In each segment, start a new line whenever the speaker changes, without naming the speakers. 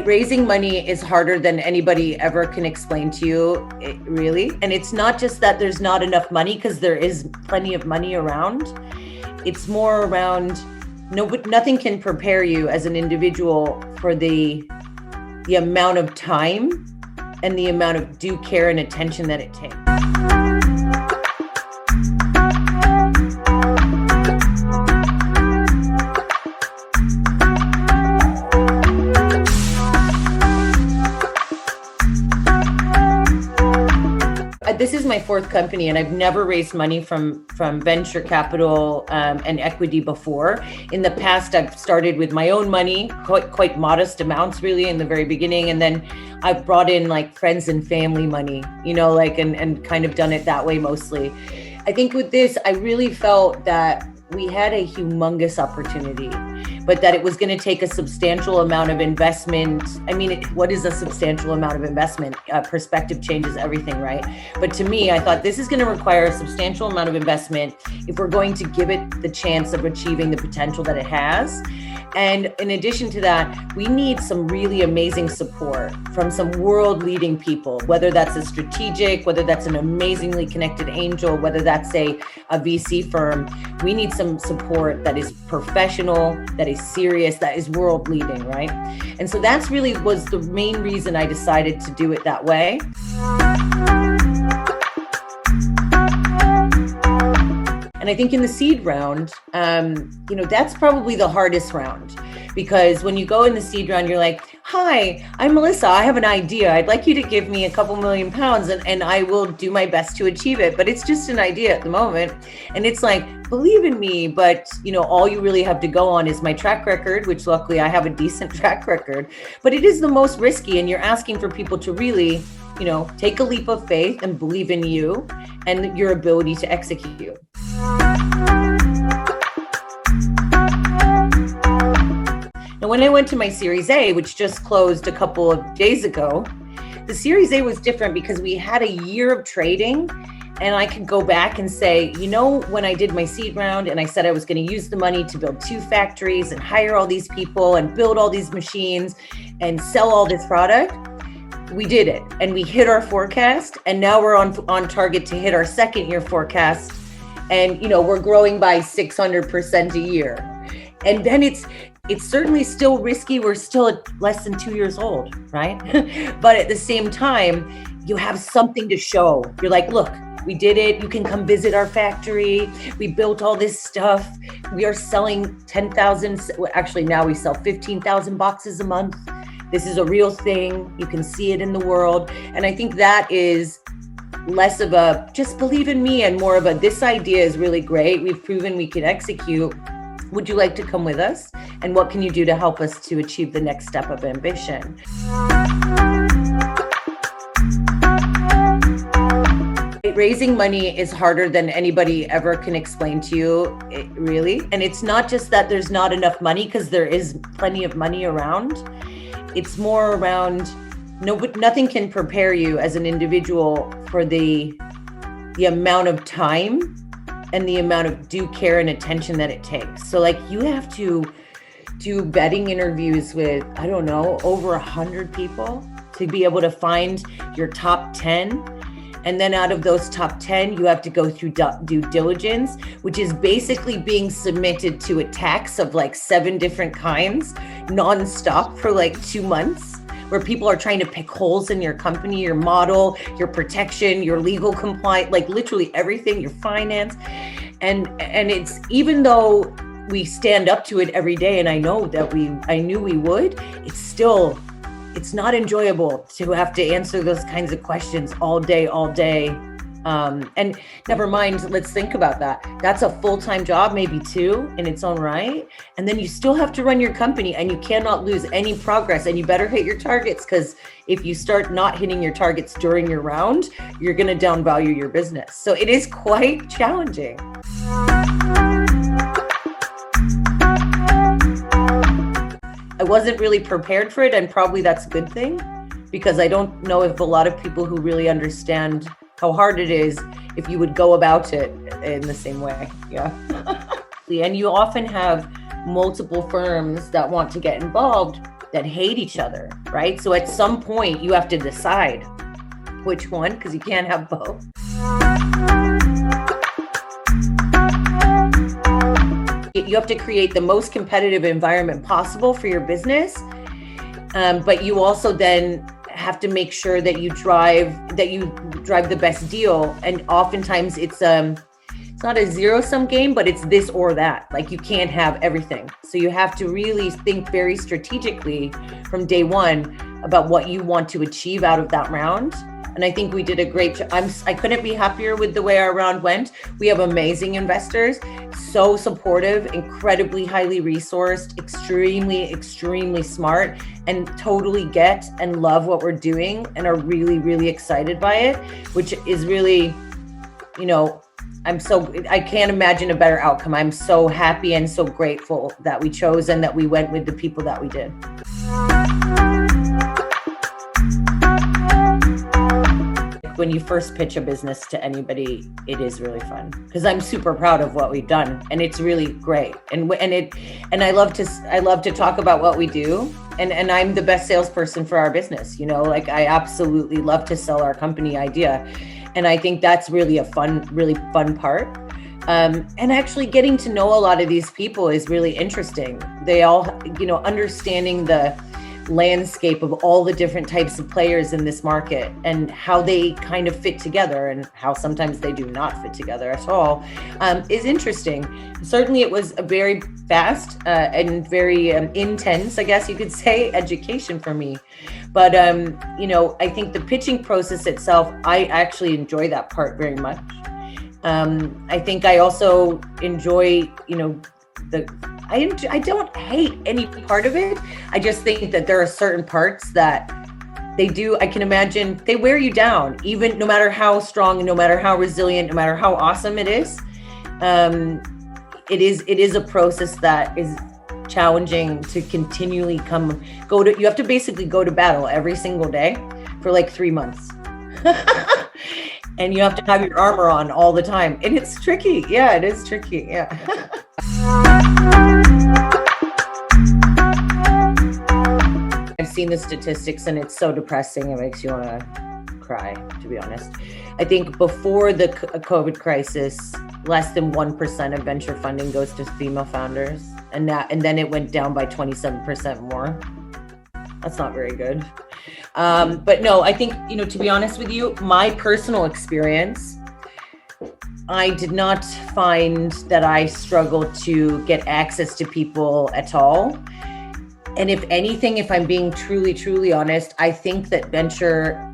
Raising money is harder than anybody ever can explain to you, really. And it's not just that there's not enough money, because there is plenty of money around. It's more around nothing can prepare you as an individual for the amount of time and the amount of due care and attention that it takes. This is my fourth company, and I've never raised money from venture capital and equity before. In the past, I've started with my own money, quite modest amounts really in the very beginning. And then I've brought in like friends and family money, and kind of done it that way mostly. I think with this, I really felt that we had a humongous opportunity, but that it was going to take a substantial amount of investment. I mean, what is a substantial amount of investment? Perspective changes everything, right? But to me, I thought this is going to require a substantial amount of investment if we're going to give it the chance of achieving the potential that it has. And in addition to that, we need some really amazing support from some world-leading people, whether that's a strategic, whether that's an amazingly connected angel, whether that's a VC firm. We need some support that is professional, that is serious, that is world-leading, right? And so that's really was the main reason I decided to do it that way. And I think in the seed round, that's probably the hardest round, because when you go in the seed round, you're like, hi, I'm Melissa. I have an idea. I'd like you to give me a couple million pounds and I will do my best to achieve it. But it's just an idea at the moment. And it's like, believe in me. But, all you really have to go on is my track record, which luckily I have a decent track record. But it is the most risky. And you're asking for people to really, take a leap of faith and believe in you and your ability to execute. Now, when I went to my Series A, which just closed a couple of days ago, the Series A was different because we had a year of trading, and I could go back and say, when I did my seed round and I said I was going to use the money to build 2 factories and hire all these people and build all these machines and sell all this product, we did it and we hit our forecast, and now we're on target to hit our second year forecast, and we're growing by 600% a year. And then it's certainly still risky. We're still at less than 2 years old, right? But at the same time, you have something to show. You're like, look, we did it. You can come visit our factory. We built all this stuff. We are selling 10,000. Actually, now we sell 15,000 boxes a month. This is a real thing. You can see it in the world. And I think that is less of a just believe in me and more of a this idea is really great. We've proven we can execute. Would you like to come with us? And what can you do to help us to achieve the next step of ambition? Raising money is harder than anybody ever can explain to you, really. And it's not just that there's not enough money, because there is plenty of money around. It's more around nothing can prepare you as an individual for the amount of time and the amount of due care and attention that it takes. So like you have to do vetting interviews with, over 100 people to be able to find your top 10. And then out of those top 10, you have to go through due diligence, which is basically being submitted to a tax of like 7 different kinds nonstop for like 2 months, where people are trying to pick holes in your company, your model, your protection, your legal compliance, like literally everything, your finance. And it's, even though we stand up to it every day, and I knew we would, it's not enjoyable to have to answer those kinds of questions all day. And never mind, let's think about that. That's a full-time job, maybe 2 in its own right. And then you still have to run your company, and you cannot lose any progress, and you better hit your targets, because if you start not hitting your targets during your round, you're going to downvalue your business. So it is quite challenging. I wasn't really prepared for it, and probably that's a good thing, because I don't know if a lot of people who really understand how hard it is if you would go about it in the same way. Yeah. And you often have multiple firms that want to get involved, that hate each other, right? So at some point you have to decide which one, because you can't have both. You have to create the most competitive environment possible for your business, but you also then have to make sure that you drive the best deal. And oftentimes it's not a zero-sum game, but it's this or that. Like, you can't have everything. So you have to really think very strategically from day one about what you want to achieve out of that round. And I think we did a great job. I couldn't be happier with the way our round went. We have amazing investors, so supportive, incredibly highly resourced, extremely smart, and totally get and love what we're doing and are really, really excited by it, which is really, I can't imagine a better outcome. I'm so happy and so grateful that we chose and that we went with the people that we did. When you first pitch a business to anybody, it is really fun because I'm super proud of what we've done, and it's really great. And I love to talk about what we do, and I'm the best salesperson for our business. Like, I absolutely love to sell our company idea, and I think that's really really fun part. And actually getting to know a lot of these people is really interesting. They all, understanding the landscape of all the different types of players in this market and how they kind of fit together and how sometimes they do not fit together at all, is interesting. Certainly it was a very fast and very intense, I guess you could say, education for me. But, I think the pitching process itself, I actually enjoy that part very much. I think I also enjoy, I don't hate any part of it. I just think that there are certain parts that they do. I can imagine they wear you down, even no matter how strong, no matter how resilient, no matter how awesome it is. It is a process that is challenging to continually you have to basically go to battle every single day for like 3 months. And you have to have your armor on all the time. And it's tricky. Yeah, it is tricky. Yeah. I've seen the statistics and it's so depressing. It makes you want to cry, to be honest. I think before the COVID crisis, less than 1% of venture funding goes to female founders. And then it went down by 27% more. That's not very good. But no, I think, to be honest with you, my personal experience, I did not find that I struggled to get access to people at all. And if anything, if I'm being truly honest, I think that venture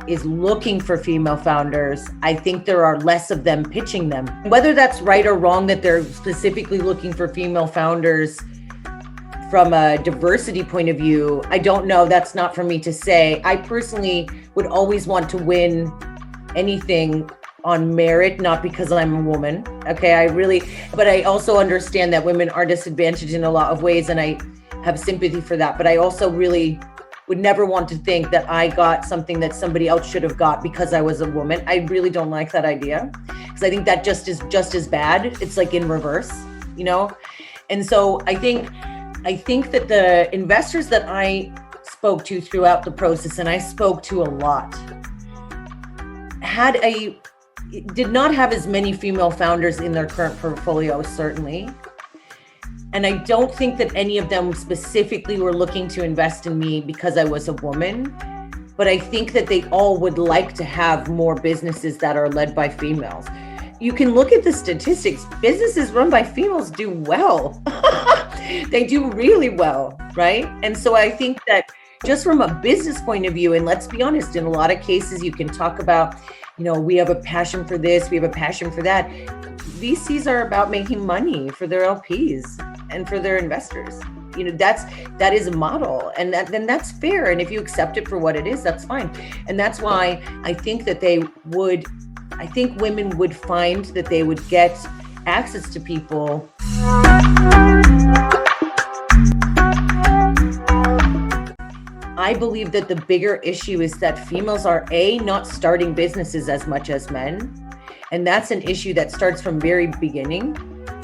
is looking for female founders. I think there are less of them pitching them. Whether that's right or wrong that they're specifically looking for female founders from a diversity point of view, I don't know. That's not for me to say. I personally would always want to win anything on merit, not because I'm a woman. Okay, but I also understand that women are disadvantaged in a lot of ways, and I have sympathy for that. But I also really would never want to think that I got something that somebody else should have got because I was a woman. I really don't like that idea, because I think that just is just as bad. It's like in reverse, And so I think that the investors that I spoke to throughout the process, and I spoke to a lot, did not have as many female founders in their current portfolio, certainly. And I don't think that any of them specifically were looking to invest in me because I was a woman, but I think that they all would like to have more businesses that are led by females. You can look at the statistics. Businesses run by females do well. They do really well, right? And so I think that just from a business point of view, and let's be honest, in a lot of cases, you can talk about, we have a passion for this, we have a passion for that. VCs are about making money for their LPs and for their investors. That is a model, and then that's fair. And if you accept it for what it is, that's fine. And that's why I think that women would find that they would get access to people. I believe that the bigger issue is that females are not starting businesses as much as men. And that's an issue that starts from very beginning.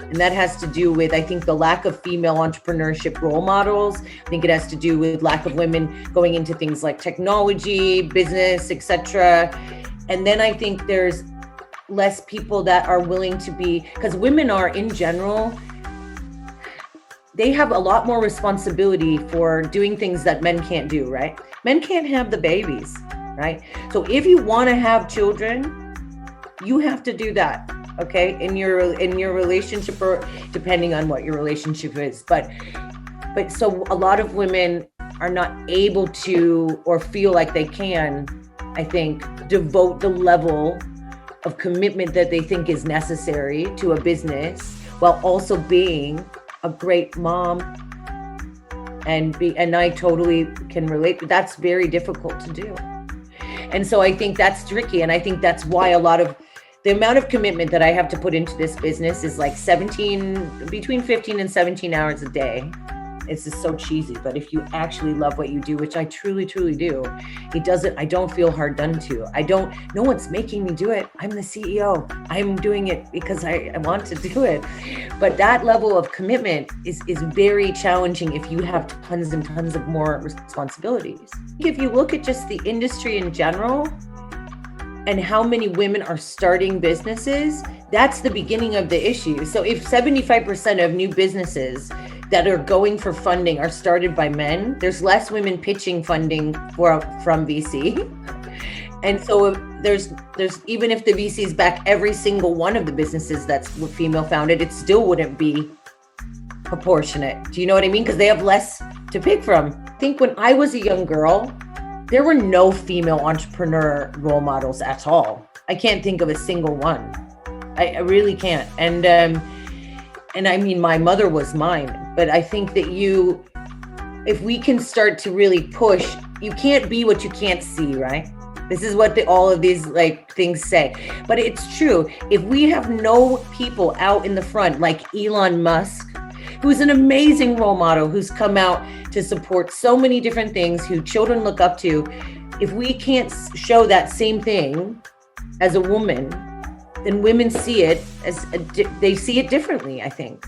And that has to do with, I think, the lack of female entrepreneurship role models. I think it has to do with lack of women going into things like technology, business, etc. And then I think there's less people that are willing to be, because women are in general, they have a lot more responsibility for doing things that men can't do, right? Men can't have the babies, right? So if you want to have children, you have to do that, okay? In your relationship, or depending on what your relationship is. But so a lot of women are not able to, or feel like they can, I think, devote the level of commitment that they think is necessary to a business, while also being a great mom. And I totally can relate, but that's very difficult to do. And so I think that's tricky. And I think that's why the amount of commitment that I have to put into this business is like between 15 and 17 hours a day. It's just so cheesy, but if you actually love what you do, which I truly, truly do, I don't feel hard done to. No one's making me do it. I'm the CEO. I'm doing it because I want to do it. But that level of commitment is very challenging if you have tons and tons of more responsibilities. If you look at just the industry in general and how many women are starting businesses, that's the beginning of the issue. So if 75% of new businesses that are going for funding are started by men, there's less women pitching funding from VC. And so there's even if the VCs back every single one of the businesses that's female founded, it still wouldn't be proportionate. Do you know what I mean? Because they have less to pick from. I think when I was a young girl, there were no female entrepreneur role models at all. I can't think of a single one. I really can't. And I mean, my mother was mine, but I think that if we can start to really push, you can't be what you can't see, right? This is what all of these things say, but it's true. If we have no people out in the front, like Elon Musk, who's an amazing role model, who's come out to support so many different things, who children look up to, if we can't show that same thing as a woman, then women see it they see it differently, I think.